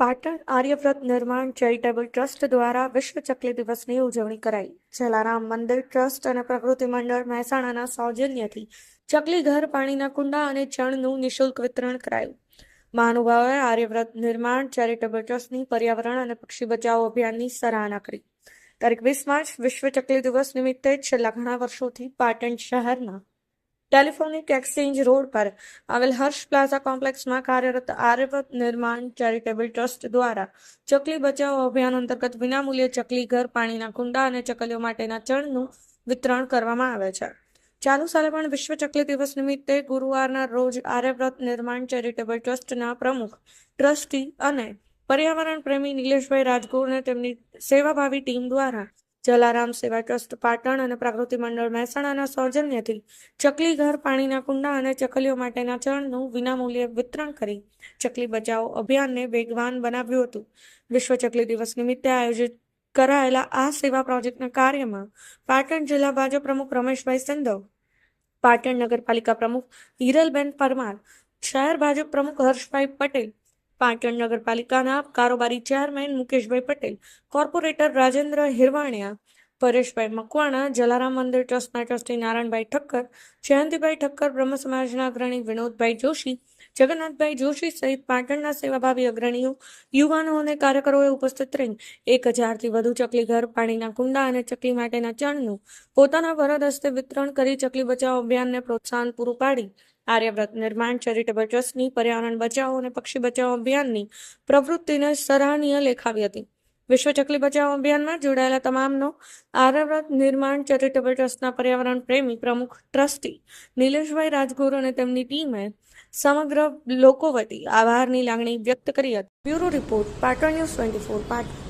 પાટણ આર્યવ્રત નિર્માણ charitable trust દ્વારા વિશ્વ ચકલી દિવસની ઉજવણી કરાઈ. જલારામ મંદિર ટ્રસ્ટ અને પ્રકૃતિ મંડળ મહેસાણાના સૌજન્યથી ચકલી ઘર, પાણીના કુંડા અને ચણનું નિઃશુલ્ક વિતરણ કરાયું. મહાનુભાવોએ આર્યવ્રત નિર્માણ ચેરિટેબલ ટ્રસ્ટની પર્યાવરણ અને પક્ષી બચાવો અભિયાનની સરાહના કરી. તારીખ 20 માર્ચ વિશ્વ ચકલી દિવસ નિમિત્તે છેલ્લા ઘણા વર્ષોથી પાટણ શહેરના ટેલિફોનિક એક્સચેન્જ રોડ પર આવેલ હર્ષ પ્લાઝા કોમ્પ્લેક્સમાં કાર્યરત આર્યવ્રત નિર્માણ ચેરિટેબલ ટ્રસ્ટ દ્વારા ચકલી બચાવો અભિયાન અંતર્ગત વિનામૂલ્યે ચકલી ઘર, પાણીના કુંડા અને ચકલીઓ માટેના ચણનું વિતરણ કરવામાં આવે છે. ચાલુ સાલે પણ વિશ્વ ચકલી દિવસ નિમિત્તે ગુરુવારના રોજ આર્યવ્રત નિર્માણ ચેરિટેબલ ટ્રસ્ટના પ્રમુખ, ટ્રસ્ટી અને પર્યાવરણ પ્રેમી નિલેશભાઈ રાજગોરને તેમની સેવાભાવી ટીમ દ્વારા જલારામ સેવા ટ્રસ્ટ પાટણ અને પ્રકૃતિ મંડળ મહેસાણાના સૌજન્યથી ચકલી ઘર, પાણીના કુંડા અને ચકલીઓ માટેના ચણનું વિનામૂલ્યે વિતરણ કરી ચકલી બચાવો અભિયાનને વેગવાન બનાવ્યું હતું. વિશ્વ ચકલી દિવસ નિમિત્તે આયોજિત કરાયેલા આ સેવા પ્રોજેક્ટના કાર્યમાં પાટણ જિલ્લા ભાજપ પ્રમુખ રમેશભાઈ સંધવ, પાટણ નગરપાલિકા પ્રમુખ હિરલબેન પરમાર, શહેર ભાજપ પ્રમુખ હર્ષભાઈ પટેલ, પાટણ નગરપાલિકાના કારોબારી ચેરમેન મુકેશભાઈ પટેલ, કોર્પોરેટર રાજેન્દ્ર હિરવાણિયા, પરેશભાઈ મકવાણા, જલારામ મંદિર ટ્રસ્ટના ટ્રસ્ટી નારાયણભાઈ ઠક્કર, જયંતિભાઈ ઠક્કર, બ્રહ્મ સમાજના અગ્રણી વિનોદભાઈ જોશી, જગન્નાથભાઈ જોશી સહિત પાટણના સેવાભાવી અગ્રણીઓ, યુવાનો અને કાર્યકરોએ ઉપસ્થિત રહી 1000થી વધુ ચકલી ઘર, પાણીના કુંડા અને ચકલી માટેના ચણનું પોતાના વરદ હસ્તે વિતરણ કરી ચકલી બચાવો અભિયાનને પ્રોત્સાહન પૂરું પાડી આર્યવ્રત નિર્માણ ચેરિટેબલ ટ્રસ્ટની પર્યાવરણ બચાવો અને પક્ષી બચાવો અભિયાનની પ્રવૃત્તિને સરાહનીય લેખાવી હતી. વિશ્વ ચકલી બચાવો અભિયાનમાં જોડાયેલા તમામનો આર્યવ્રત નિર્માણ ચેરિટેબલ ટ્રસ્ટના પર્યાવરણ પ્રેમી પ્રમુખ, ટ્રસ્ટી નિલેશભાઈ રાજગોર અને તેમની ટીમે સમગ્ર લોકો વતી આભારની લાગણી વ્યક્ત કરી હતી. Bureau report, Patan news 24 Patan.